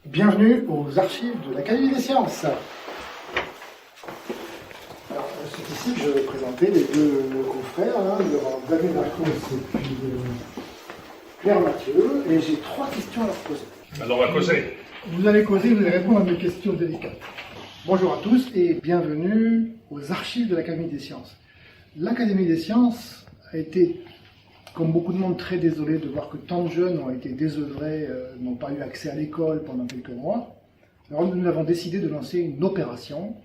Bienvenue aux archives de l'Académie des sciences. Alors, c'est ici que je vais présenter les deux confrères, il y aura David Darcos et puis Claire Mathieu, et j'ai trois questions à leur poser. Alors on va causer. Vous allez causer, vous allez répondre à mes questions délicates. Bonjour à tous et bienvenue aux archives de l'Académie des sciences. L'Académie des sciences a été, comme beaucoup de monde, très désolé de voir que tant de jeunes ont été désœuvrés, n'ont pas eu accès à l'école pendant quelques mois. Alors nous avons décidé de lancer une opération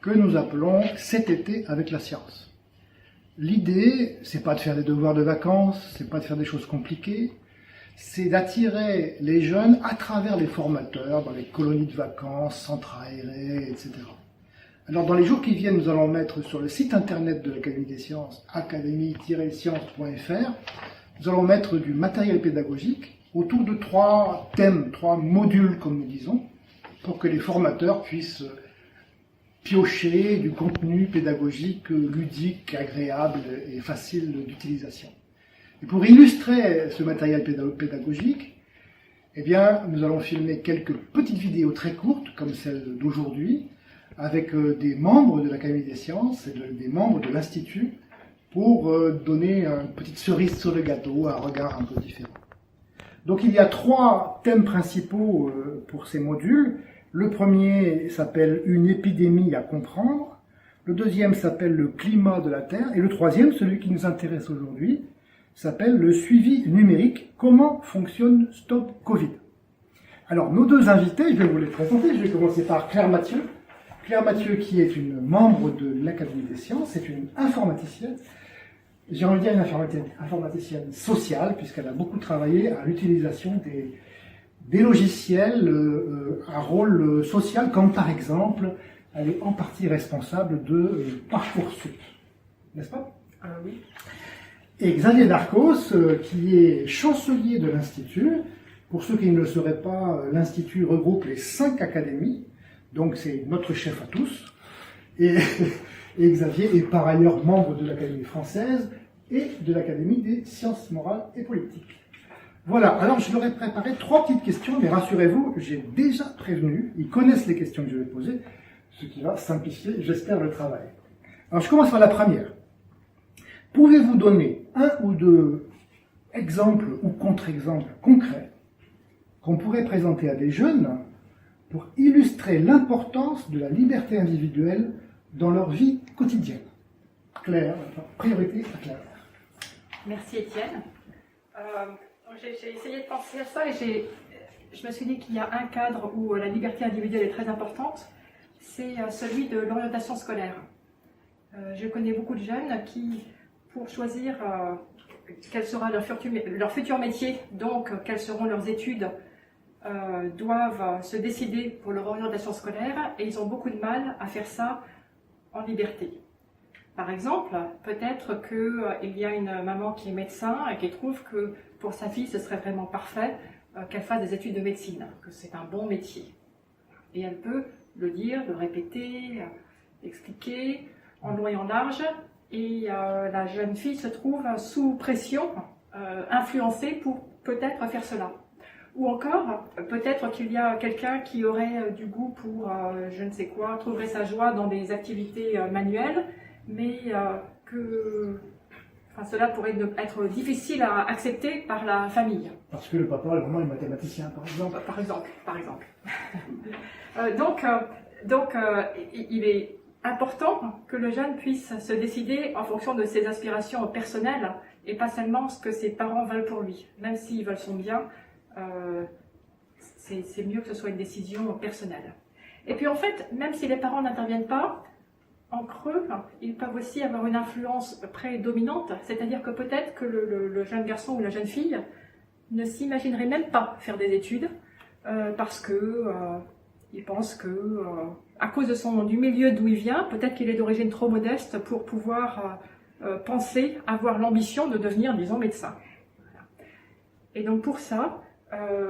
que nous appelons « Cet été avec la science ». L'idée, c'est pas de faire des devoirs de vacances, c'est pas de faire des choses compliquées, c'est d'attirer les jeunes à travers les formateurs, dans les colonies de vacances, centres aérés, etc. Alors dans les jours qui viennent, nous allons mettre sur le site internet de l'Académie des sciences, académie-sciences.fr, nous allons mettre du matériel pédagogique autour de trois thèmes, trois modules comme nous disons, pour que les formateurs puissent piocher du contenu pédagogique, ludique, agréable et facile d'utilisation. Et pour illustrer ce matériel pédagogique, eh bien, nous allons filmer quelques petites vidéos très courtes, comme celle d'aujourd'hui, avec des membres de l'Académie des sciences et des membres de l'Institut, pour donner une petite cerise sur le gâteau, un regard un peu différent. Donc il y a trois thèmes principaux pour ces modules. Le premier s'appelle « Une épidémie à comprendre », le deuxième s'appelle « Le climat de la Terre » et le troisième, celui qui nous intéresse aujourd'hui, s'appelle « Le suivi numérique, comment fonctionne Stop Covid ». Alors nos deux invités, je vais vous les présenter, je vais commencer par Claire Mathieu. Claire Mathieu qui est une membre de l'Académie des sciences, c'est une informaticienne, j'ai envie de dire une informaticienne sociale, puisqu'elle a beaucoup travaillé à l'utilisation des logiciels à rôle social, comme par exemple, elle est en partie responsable de Parcoursup, n'est-ce pas? Oui. Et Xavier Darcos, qui est chancelier de l'Institut. Pour ceux qui ne le sauraient pas, l'Institut regroupe les 5 académies, donc c'est notre chef à tous. Et Xavier est par ailleurs membre de l'Académie française et de l'Académie des sciences morales et politiques. Voilà, alors je leur ai préparé 3 petites questions, mais rassurez-vous, j'ai déjà prévenu, ils connaissent les questions que je vais poser, ce qui va simplifier, j'espère, le travail. Alors je commence par la première. Pouvez-vous donner un ou deux exemples ou contre-exemples concrets qu'on pourrait présenter à des jeunes pour illustrer l'importance de la liberté individuelle dans leur vie quotidienne? Claire, priorité à Claire. Merci Étienne. J'ai essayé de penser à ça et je me suis dit qu'il y a un cadre où la liberté individuelle est très importante, c'est celui de l'orientation scolaire. Je connais beaucoup de jeunes qui, pour choisir quel sera leur futur métier, donc quelles seront leurs études, doivent se décider pour leur orientation scolaire et ils ont beaucoup de mal à faire ça en liberté. Par exemple, peut-être qu'il y a une maman qui est médecin et qui trouve que pour sa fille ce serait vraiment parfait qu'elle fasse des études de médecine, que c'est un bon métier. Et elle peut le dire, le répéter, expliquer en long et en large. Et la jeune fille se trouve sous pression, influencée pour peut-être faire cela. Ou encore, peut-être qu'il y a quelqu'un qui aurait du goût pour je ne sais quoi, trouverait sa joie dans des activités manuelles, mais cela pourrait être difficile à accepter par la famille. Parce que le papa, le maman est mathématicien, par exemple. Par exemple. Donc, il est important que le jeune puisse se décider en fonction de ses aspirations personnelles et pas seulement ce que ses parents veulent pour lui. Même s'ils veulent son bien, c'est mieux que ce soit une décision personnelle. Et puis en fait, même si les parents n'interviennent pas, en creux, ils peuvent aussi avoir une influence prédominante, c'est-à-dire que peut-être que le jeune garçon ou la jeune fille ne s'imaginerait même pas faire des études parce que il pense que, à cause du milieu d'où il vient, peut-être qu'il est d'origine trop modeste pour pouvoir penser, avoir l'ambition de devenir, disons, médecin. Voilà. Et donc pour ça,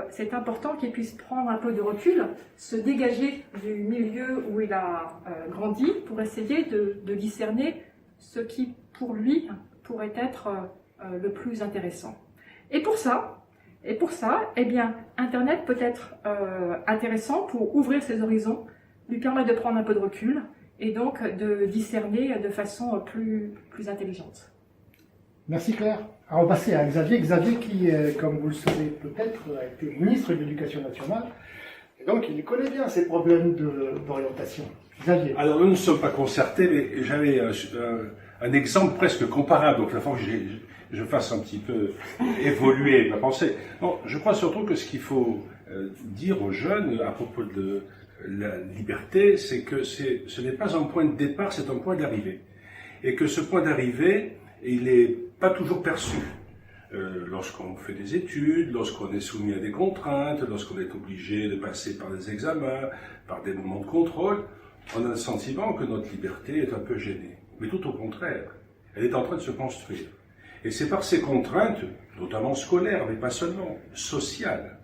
c'est important qu'il puisse prendre un peu de recul, se dégager du milieu où il a grandi pour essayer de discerner ce qui, pour lui, pourrait être le plus intéressant. Et pour ça, Et pour ça, eh bien, Internet peut être intéressant pour ouvrir ses horizons, lui permettre de prendre un peu de recul et donc de discerner de façon plus intelligente. Merci Claire. Alors on va passer à Xavier. Xavier qui, comme vous le savez peut-être, a été ministre de l'Éducation nationale. Et donc il connaît bien ces problèmes d'orientation. Xavier. Alors nous ne sommes pas concertés, mais j'avais un exemple presque comparable. Donc il faut que je fasse un petit peu évoluer ma pensée. Non, je crois surtout que ce qu'il faut dire aux jeunes à propos de la liberté, c'est que ce n'est pas un point de départ, c'est un point d'arrivée. Et que ce point d'arrivée, il n'est pas toujours perçu. Lorsqu'on fait des études, lorsqu'on est soumis à des contraintes, lorsqu'on est obligé de passer par des examens, par des moments de contrôle, on a le sentiment que notre liberté est un peu gênée. Mais tout au contraire, elle est en train de se construire. Et c'est par ces contraintes, notamment scolaires, mais pas seulement, sociales,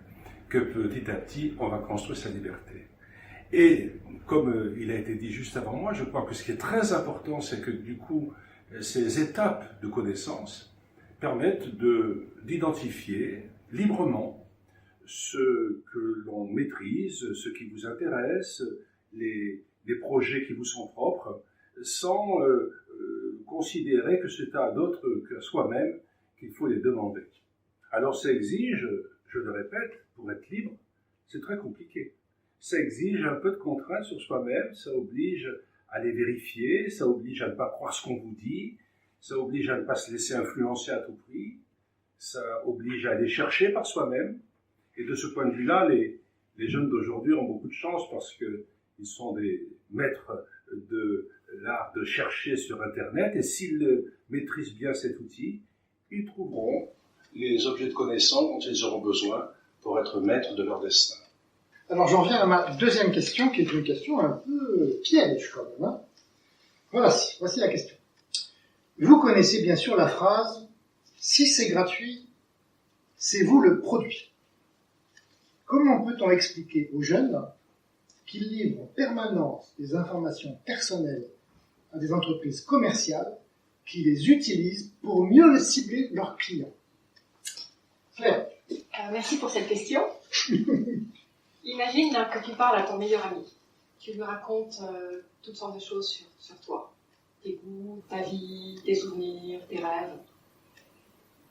que petit à petit, on va construire sa liberté. Et comme il a été dit juste avant moi, je crois que ce qui est très important, c'est que du coup, ces étapes de connaissance permettent d'identifier librement ce que l'on maîtrise, ce qui vous intéresse, les projets qui vous sont propres, sans considérer que c'est à d'autres qu'à soi-même qu'il faut les demander. Alors ça exige, je le répète, pour être libre, c'est très compliqué. Ça exige un peu de contrainte sur soi-même, ça oblige à les vérifier, ça oblige à ne pas croire ce qu'on vous dit, ça oblige à ne pas se laisser influencer à tout prix, ça oblige à aller chercher par soi-même. Et de ce point de vue-là, les jeunes d'aujourd'hui ont beaucoup de chance parce qu'ils sont des maîtres de l'art de chercher sur Internet, et s'ils maîtrisent bien cet outil, ils trouveront les objets de connaissance dont ils auront besoin pour être maîtres de leur destin. Alors j'en viens à ma deuxième question, qui est une question un peu piège quand même. Hein. Voici la question. Vous connaissez bien sûr la phrase « Si c'est gratuit, c'est vous le produit ». Comment peut-on expliquer aux jeunes qu'ils livrent en permanence des informations personnelles à des entreprises commerciales qui les utilisent pour mieux cibler leurs clients? Claire. Merci pour cette question. Imagine que tu parles à ton meilleur ami. Tu lui racontes toutes sortes de choses sur toi. Tes goûts, ta vie, tes souvenirs, tes rêves.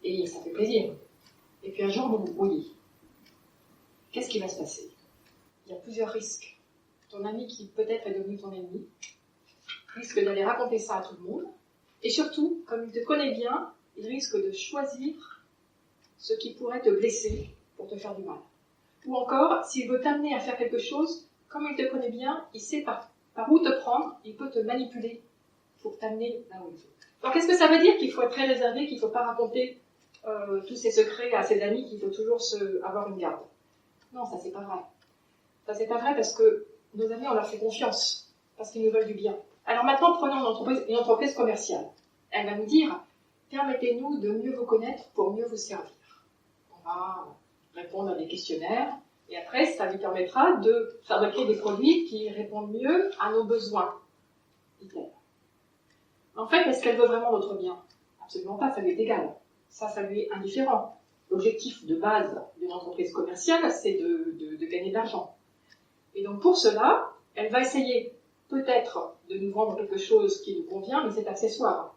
Et ça fait plaisir. Et puis un jour, vous vous brouillez. Qu'est-ce qui va se passer? Il y a plusieurs risques. Ton ami qui peut-être est devenu ton ennemi risque d'aller raconter ça à tout le monde. Et surtout, comme il te connaît bien, il risque de choisir ce qui pourrait te blesser pour te faire du mal. Ou encore, s'il veut t'amener à faire quelque chose, comme il te connaît bien, il sait par où te prendre, il peut te manipuler pour t'amener là où il veut. Alors qu'est-ce que ça veut dire? Qu'il faut être très réservé, qu'il ne faut pas raconter tous ses secrets à ses amis, qu'il faut toujours avoir une garde? Non, ça c'est pas vrai. Ça c'est pas vrai parce que nos amis, on leur fait confiance, parce qu'ils nous veulent du bien. Alors maintenant, prenons une entreprise commerciale. Elle va nous dire, permettez-nous de mieux vous connaître pour mieux vous servir. On va répondre à des questionnaires, et après, ça lui permettra de fabriquer des produits qui répondent mieux à nos besoins, dit-elle. En fait, est-ce qu'elle veut vraiment notre bien? Absolument pas, ça lui est égal. Ça lui est indifférent. L'objectif de base d'une entreprise commerciale, c'est de gagner de l'argent. Et donc pour cela, elle va essayer peut-être de nous vendre quelque chose qui nous convient, mais c'est accessoire.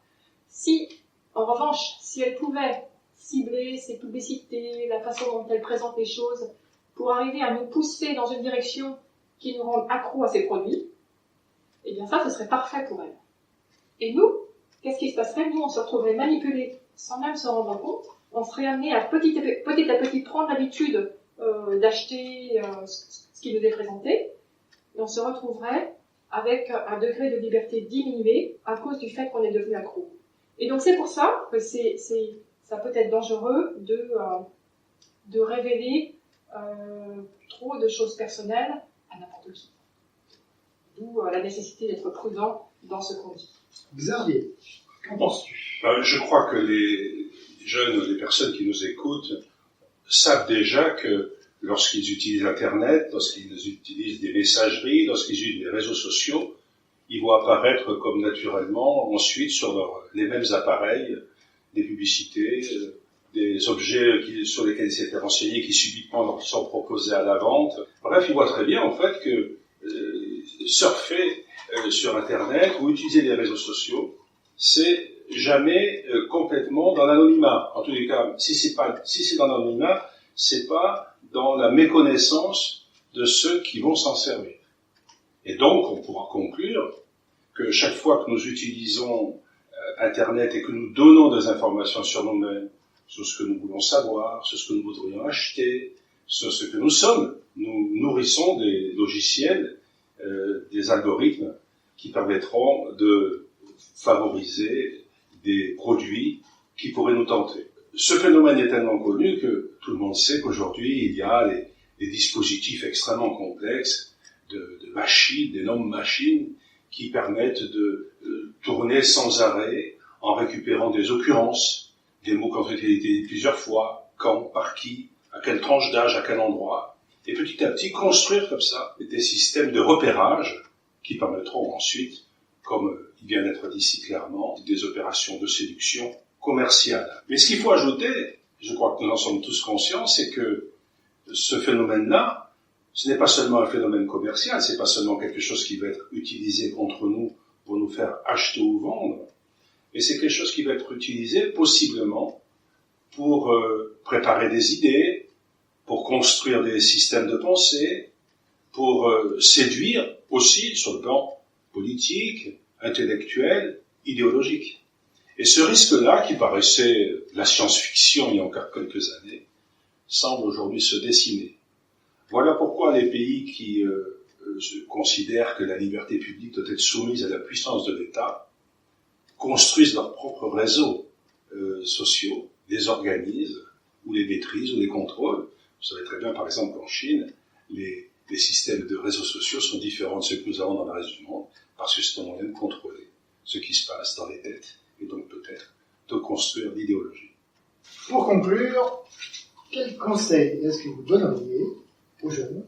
Si, en revanche, si elle pouvait cibler ses publicités, la façon dont elle présente les choses, pour arriver à nous pousser dans une direction qui nous rende accro à ses produits, eh bien ça, ce serait parfait pour elle. Et nous, qu'est-ce qui se passerait? Nous, on se retrouverait manipulés sans même se rendre compte. On serait amené à petit à petit prendre l'habitude d'acheter ce qui nous est présenté, et on se retrouverait avec un degré de liberté diminué à cause du fait qu'on est devenu accro. Et donc c'est pour ça que ça peut être dangereux de révéler trop de choses personnelles à n'importe qui. D'où la nécessité d'être prudent dans ce qu'on dit. Xavier, qu'en penses-tu? Je crois que les jeunes, les personnes qui nous écoutent, savent déjà que lorsqu'ils utilisent Internet, lorsqu'ils utilisent des messageries, lorsqu'ils utilisent les réseaux sociaux, ils vont apparaître comme naturellement ensuite sur les mêmes appareils des publicités des objets sur lesquels il s'était renseigné qui subitement leur sont proposés à la vente. Bref, il voit très bien en fait que surfer sur Internet ou utiliser les réseaux sociaux, c'est jamais complètement dans l'anonymat. En tous les cas, si c'est dans l'anonymat, c'est pas dans la méconnaissance de ceux qui vont s'en servir. Et donc, on pourra conclure que chaque fois que nous utilisons Internet et que nous donnons des informations sur nous-mêmes, sur ce que nous voulons savoir, sur ce que nous voudrions acheter, sur ce que nous sommes, nous nourrissons des logiciels, des algorithmes qui permettront de favoriser des produits qui pourraient nous tenter. Ce phénomène est tellement connu que tout le monde sait qu'aujourd'hui, il y a des dispositifs extrêmement complexes de machines, d'énormes machines, qui permettent de tourner sans arrêt en récupérant des occurrences, des mots qui ont été dit plusieurs fois, quand, par qui, à quelle tranche d'âge, à quel endroit, et petit à petit construire comme ça des systèmes de repérage qui permettront ensuite, comme il vient d'être dit si clairement, des opérations de séduction commerciale. Mais ce qu'il faut ajouter, je crois que nous en sommes tous conscients, c'est que ce phénomène-là, ce n'est pas seulement un phénomène commercial, c'est pas seulement quelque chose qui va être utilisé contre nous pour nous faire acheter ou vendre, mais c'est quelque chose qui va être utilisé possiblement pour préparer des idées, pour construire des systèmes de pensée, pour séduire aussi sur le plan politique, intellectuel, idéologique. Et ce risque-là, qui paraissait la science-fiction il y a encore quelques années, semble aujourd'hui se dessiner. Voilà pourquoi les pays qui considèrent que la liberté publique doit être soumise à la puissance de l'État construisent leurs propres réseaux sociaux, les organisent, ou les maîtrisent, ou les contrôlent. Vous savez très bien, par exemple, qu'en Chine, les systèmes de réseaux sociaux sont différents de ceux que nous avons dans le reste du monde, parce que c'est un moyen de contrôler ce qui se passe dans les têtes, et donc peut-être de construire l'idéologie. Pour conclure, quels conseils est-ce que vous donneriez aux jeunes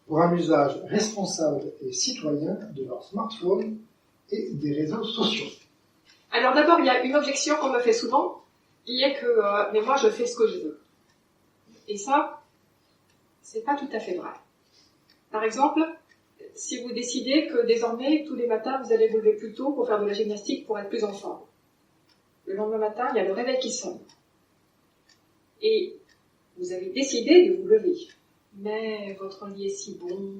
pour un usage responsable et citoyen de leur smartphone et des réseaux sociaux? Alors d'abord, il y a une objection qu'on me fait souvent, qui est que mais moi je fais ce que je veux. Et ça, c'est pas tout à fait vrai. Par exemple, si vous décidez que désormais, tous les matins, vous allez vous lever plus tôt pour faire de la gymnastique pour être plus en forme. Le lendemain matin, il y a le réveil qui sonne. Et vous avez décidé de vous lever. Mais votre lit est si bon,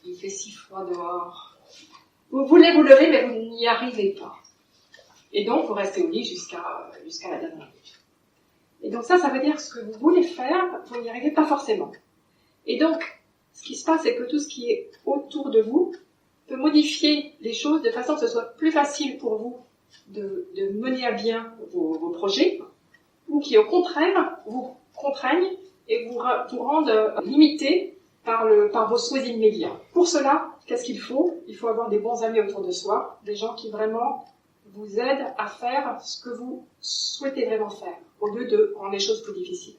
il fait si froid dehors. Vous voulez vous lever, mais vous n'y arrivez pas. Et donc, vous restez au lit jusqu'à la dernière minute. Et donc ça veut dire que ce que vous voulez faire, vous n'y arrivez pas forcément. Et donc, ce qui se passe, c'est que tout ce qui est autour de vous peut modifier les choses de façon que ce soit plus facile pour vous de mener à bien vos projets, ou qui, au contraire, vous contraignent et vous rendent limités par vos souhaits immédiats. Pour cela, qu'est-ce qu'il faut? Il faut avoir des bons amis autour de soi, des gens qui vraiment vous aident à faire ce que vous souhaitez vraiment faire, au lieu de rendre les choses plus difficiles.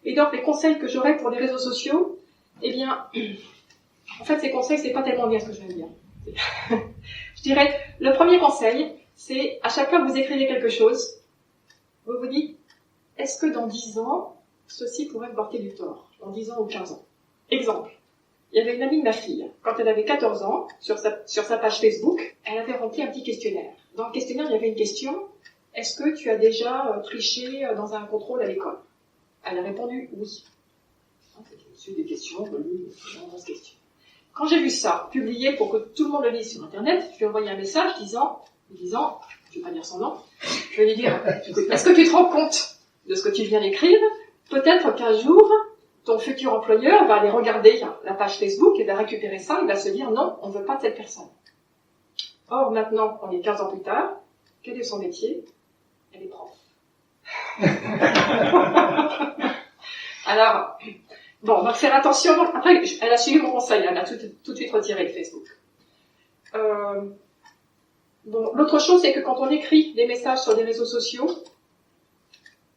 Et donc, les conseils que j'aurais pour les réseaux sociaux, eh bien, en fait, ces conseils, c'est pas tellement bien ce que je viens de dire. Je dirais, le premier conseil, c'est à chaque fois que vous écrivez quelque chose, vous vous dites, est-ce que dans 10 ans, ceci pourrait me porter du tort? Dans 10 ans ou 15 ans. Exemple. Il y avait une amie de ma fille, quand elle avait 14 ans, sur sa page Facebook, elle avait rempli un petit questionnaire. Dans le questionnaire, il y avait une question, est-ce que tu as déjà triché dans un contrôle à l'école? Elle a répondu oui. C'était des questions, de nombreuses questions. Quand j'ai vu ça, publié pour que tout le monde le lise sur Internet, je lui ai envoyé un message disant, je vais pas dire son nom, je vais lui dire, est-ce que tu te rends compte de ce que tu viens d'écrire? Peut-être qu'un jour, ton futur employeur va aller regarder la page Facebook et va récupérer ça, il va se dire non, on ne veut pas de cette personne. Or, maintenant, on est 15 ans plus tard, quel est son métier? Elle est prof. Alors, bon, donc faire attention. Après, elle a suivi mon conseil, elle a tout de suite retiré de Facebook. Bon, l'autre chose, c'est que quand on écrit des messages sur les réseaux sociaux,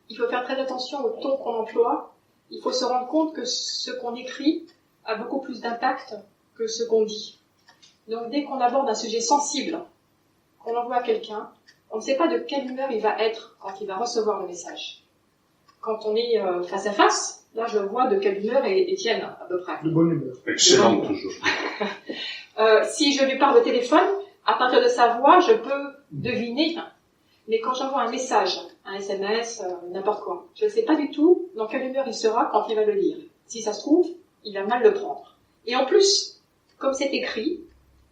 il faut faire très attention au ton qu'on emploie. Il faut se rendre compte que ce qu'on écrit a beaucoup plus d'impact que ce qu'on dit. Donc, dès qu'on aborde un sujet sensible, qu'on envoie à quelqu'un, on ne sait pas de quelle humeur il va être quand il va recevoir le message. quand on est face à face, là je vois de quelle humeur est Étienne, à peu près. De bonne humeur. Excellent, toujours. Si je lui parle au téléphone, à partir de sa voix, je peux deviner. Mais quand j'envoie un message, un SMS, n'importe quoi, je ne sais pas du tout dans quelle humeur il sera quand il va le lire. Si ça se trouve, il va mal le prendre. Et en plus, comme c'est écrit,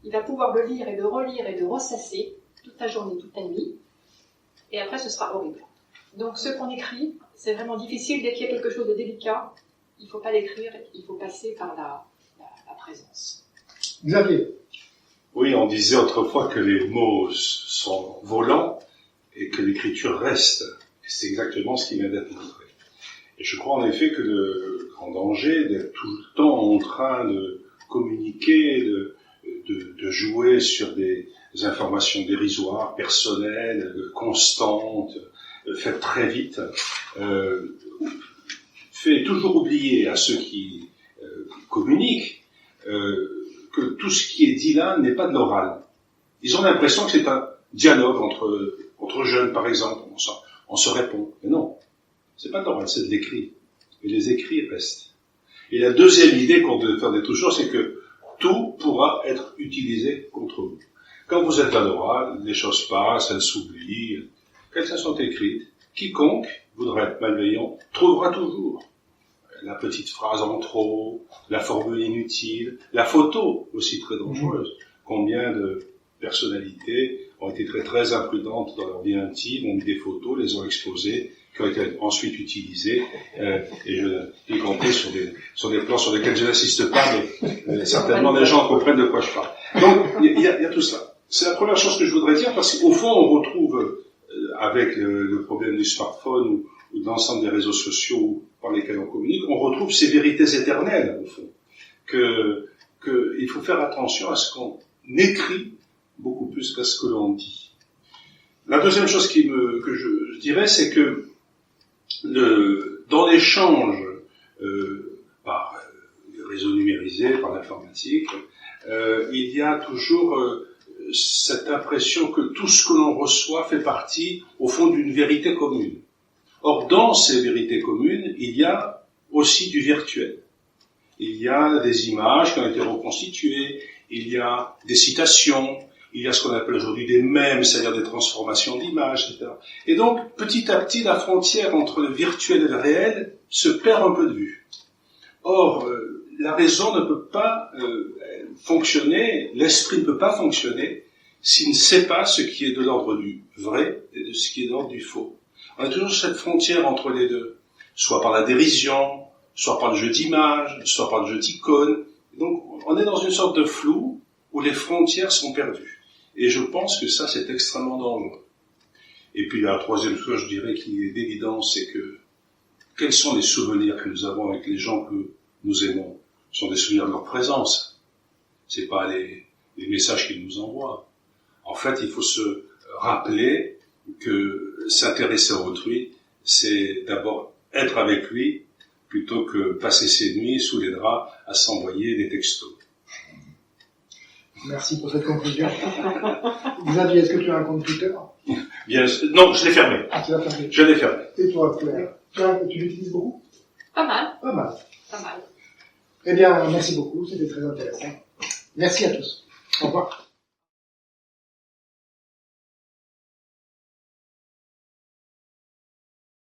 il va pouvoir le lire et le relire et le ressasser toute la journée, toute la nuit. Et après, ce sera horrible. Donc, ce qu'on écrit, c'est vraiment difficile. Dès qu'il y a quelque chose de délicat, il ne faut pas l'écrire, il faut passer par la présence. Xavier. Oui, on disait autrefois que les mots sont volants et que l'écriture reste. C'est exactement ce qui vient d'être montré. Et je crois en effet que le grand danger d'être tout le temps en train de communiquer, de jouer sur des informations dérisoires, personnelles, constantes, faites très vite, fait toujours oublier à ceux qui communiquent que tout ce qui est dit là n'est pas de l'oral. Ils ont l'impression que c'est un dialogue entre jeunes, par exemple. On se répond. Mais non, c'est pas de l'oral, c'est de l'écrit. Et les écrits restent. Et la deuxième idée qu'on défendait toujours, c'est que tout pourra être utilisé contre vous. Quand vous êtes à l'oral, les choses passent, elles s'oublient. Quand elles sont écrites, quiconque voudra être malveillant trouvera toujours la petite phrase en trop, la formule inutile, la photo aussi très dangereuse. Combien de personnalités ont été très très imprudentes dans leur vie intime, ont mis des photos, les ont exposées, qui ont été ensuite utilisées, y compris sur des plans sur lesquels je n'assiste pas, mais certainement les gens comprennent de quoi je parle. Donc il y a tout cela. C'est la première chose que je voudrais dire, parce qu'au fond on retrouve avec le problème du smartphone ou de l'ensemble des réseaux sociaux par lesquels on communique, on retrouve ces vérités éternelles, au fond, que il faut faire attention à ce qu'on écrit beaucoup plus qu'à ce que l'on dit. La deuxième chose que je dirais, c'est que dans l'échange par réseau numérisé, par l'informatique, il y a toujours cette impression que tout ce que l'on reçoit fait partie, au fond, d'une vérité commune. Or, dans ces vérités communes, il y a aussi du virtuel. Il y a des images qui ont été reconstituées, il y a des citations, il y a ce qu'on appelle aujourd'hui des mèmes, c'est-à-dire des transformations d'images, etc. Et donc, petit à petit, la frontière entre le virtuel et le réel se perd un peu de vue. Or, la raison ne peut pas fonctionner, l'esprit ne peut pas fonctionner s'il ne sait pas ce qui est de l'ordre du vrai et de ce qui est de l'ordre du faux. On a toujours cette frontière entre les deux, soit par la dérision, soit par le jeu d'images, soit par le jeu d'icônes. Donc, on est dans une sorte de flou où les frontières sont perdues. Et je pense que ça, c'est extrêmement dangereux. Et puis, la troisième chose, je dirais, qui est d'évidence, c'est que quels sont les souvenirs que nous avons avec les gens que nous aimons? Ce sont des souvenirs de leur présence. C'est pas les messages qu'ils nous envoient. En fait, il faut se rappeler que s'intéresser à autrui, c'est d'abord être avec lui, plutôt que passer ses nuits sous les draps à s'envoyer des textos. Merci pour cette conclusion. Xavier, est-ce que tu as un compte Twitter? Bien, non, je l'ai fermé. Ah, tu l'as fermé. Je l'ai fermé. Et toi, Claire, tu l'utilises beaucoup? Pas mal. Pas mal. Pas mal. Eh bien, merci beaucoup, c'était très intéressant. Merci à tous. Au revoir.